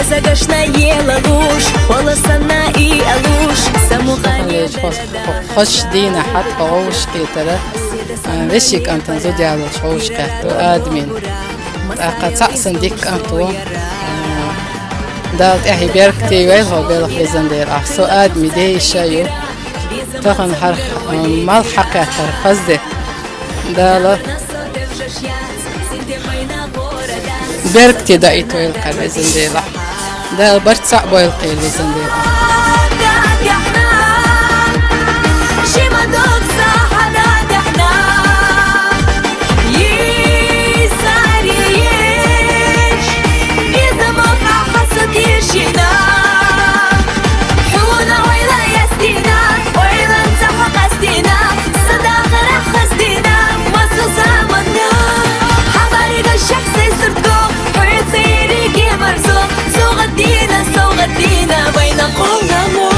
Загашна ела луж, полосана и алуш, самухани. خوش دينا حتى خوش كترة وشيك أنت زودي على خوش كتو آدمين قد سأسن ديك أنتو دالت إحي بيركتي ويلهو بيلخ بزندير أحسو آدمي دي شايو تخن حرخ مال حقيقة خزدي دالت بيركتي دايتو يلقى بزندير ده برد صعب يلقي بزندير غدينا بين قلنا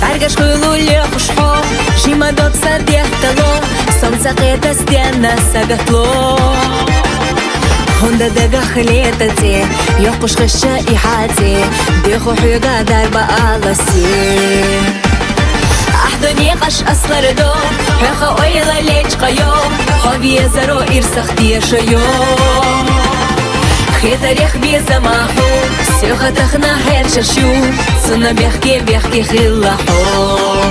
عرقش خلولي خشحو شيما دوت سرديح تلو سمساقيت استيانا ساقتلو هوندا دقا خليتتي يقش خشا إحاتي بيخو حيقا داربا آلسي أحضني قش أصلر دو حيخا أويلا ليج قيو خوفي يزارو إرسختي شيو خي تاريخ بيزماحو سيوخا تخنا هير ششو سنة بيحكي خلاحو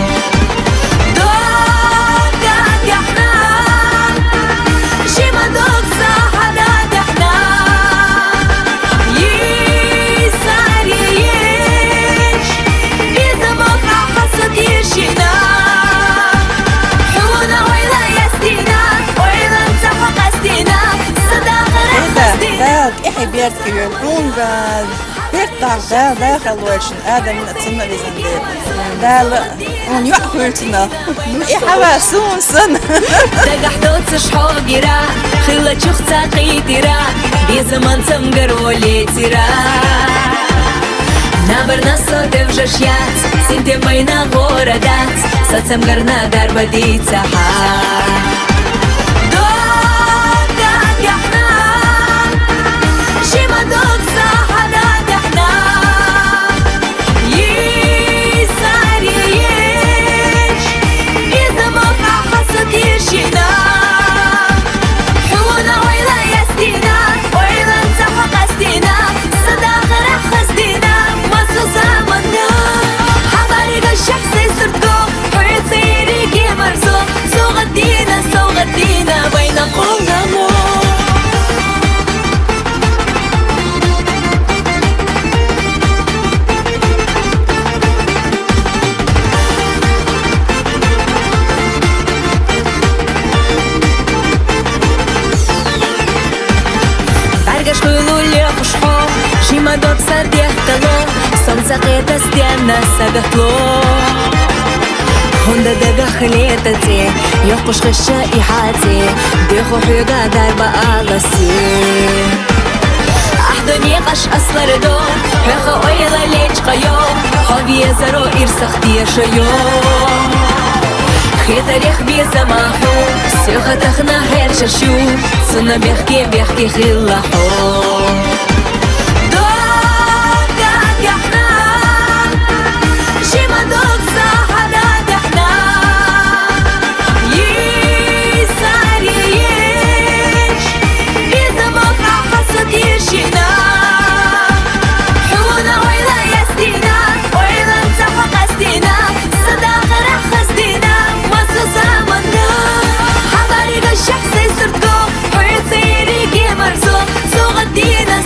إحي بيرتكي يلقون بيرتاح داخل وشن آدم من أتصنع لزندير دال ون يأكلتنا إحوا سون سن دقحتو تشحو جرا خلا شخصا قيترا بزمان سمجر وليترا نابرنا صوت وجشيات سنتي بينا غوردات سمجرنا درب ديتها غدينا بين قلنا مو عرقش خلولي خشحو شيما دوت سرديح تلو سمساقيت استيانا ساقتلو هوندا دقا خليتتي يقش خشا إحاتي بيخو حيقا داربا آلسي أحضني قش أصلر دو حيخا أويلا ليج قيو خوفي يزارو إرسختي شيو خي تاريخ بيزماحو سيوخا تخنا هير ششو سنة بيحكي خلاحو دينا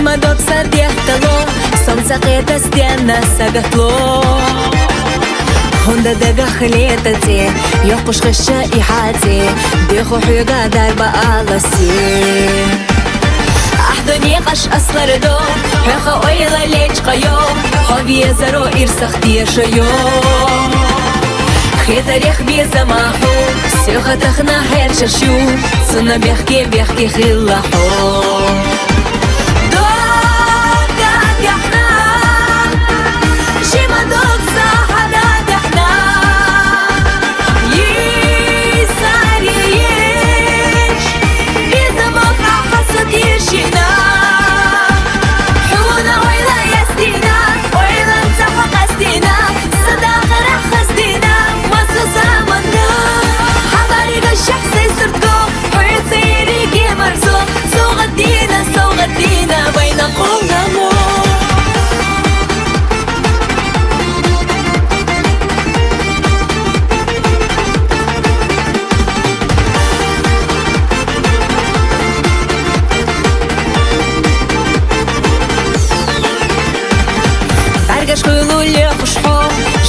Шима дот сардехтало, солнце это стена сагатло. Honda daga khletati, yoqush khasha ihati, bikhu huga darba alasi. Ahdoni qash aslardo, haqa oyla lech qayo, xaviye zaro irsakht yashayo. Khitarikh bi zamahu, syokhatakhna her shashu, tsuna bihki khillahu.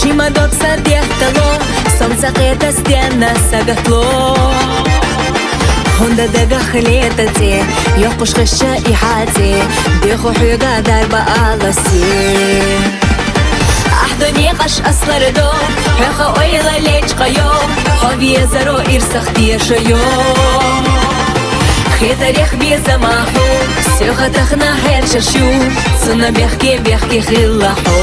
Шима дот сардехтало, солнце это стена сагатло. Honda daga khletati, yoqush khasha ihati, bikhu huga darba alasi. Ahdoni qash aslardo, haqa oyla lech qayo, xaviye zaro irsakht yashayo. Khitarikh bi zamahu, syokhatakhna her shashu, tsuna bihki khillahu.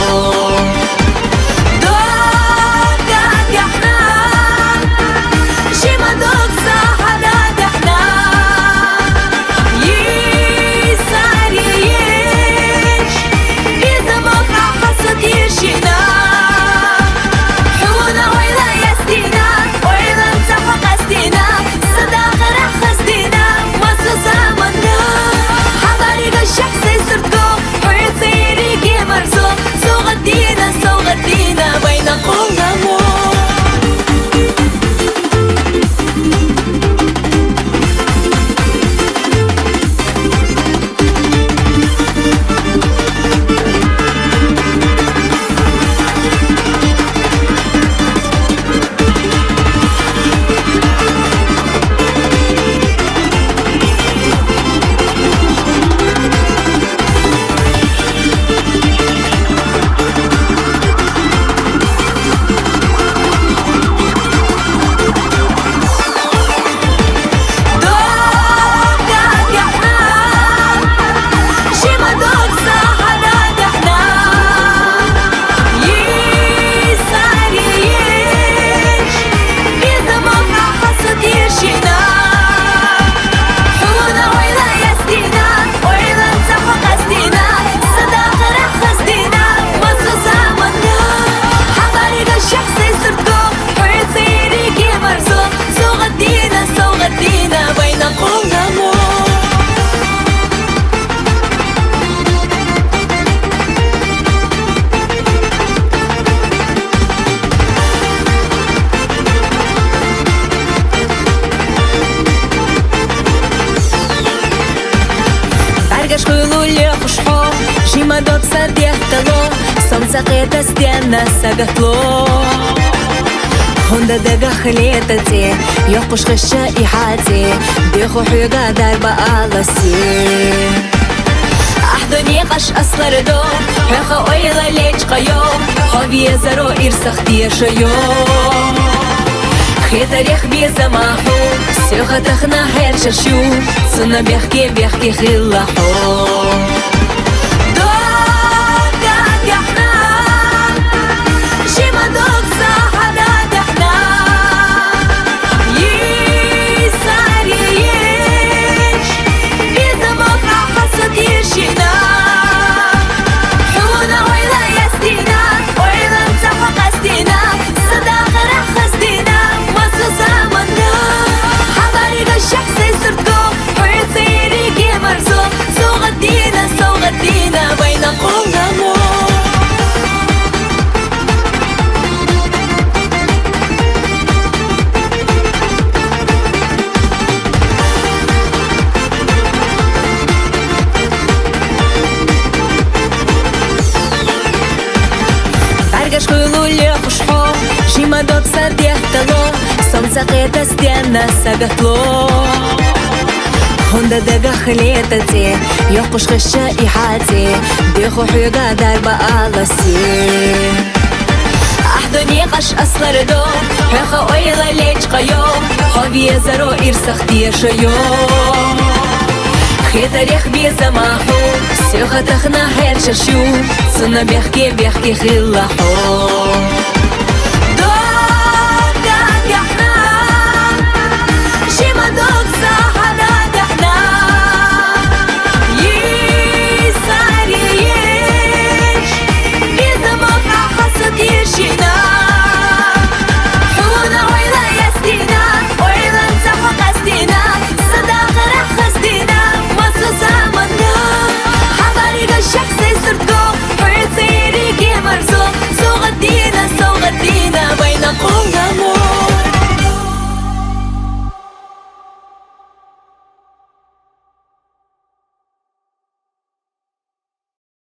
Шима дот сардехтало, солнце это стена сагатло. Honda daga khletati, yoqush khasha ihati, bikhu huga darba alasi. Ahdoni qash aslardo, haqa oyla lech qayo, xaviye zaro irsakht yashayo. Khitarikh bi zamahu, syokhatakhna her shashu, tsuna bihki khillahu. الشخص يسردو ويصير يجي مرزوق سوق الدين Дегаш хуйлуле хушхо Шима дот садехтало Солнце это стена сагатло Хонда дегах летати Йохуш хыша и хати Беху хюга дарба аласи Ахдони қаш аслардо Хэха ойла лечка йо Хавие заро ирсахтие шайо Хитарех безамаху Сёха тахна хершашу Цуна бехке хиллаху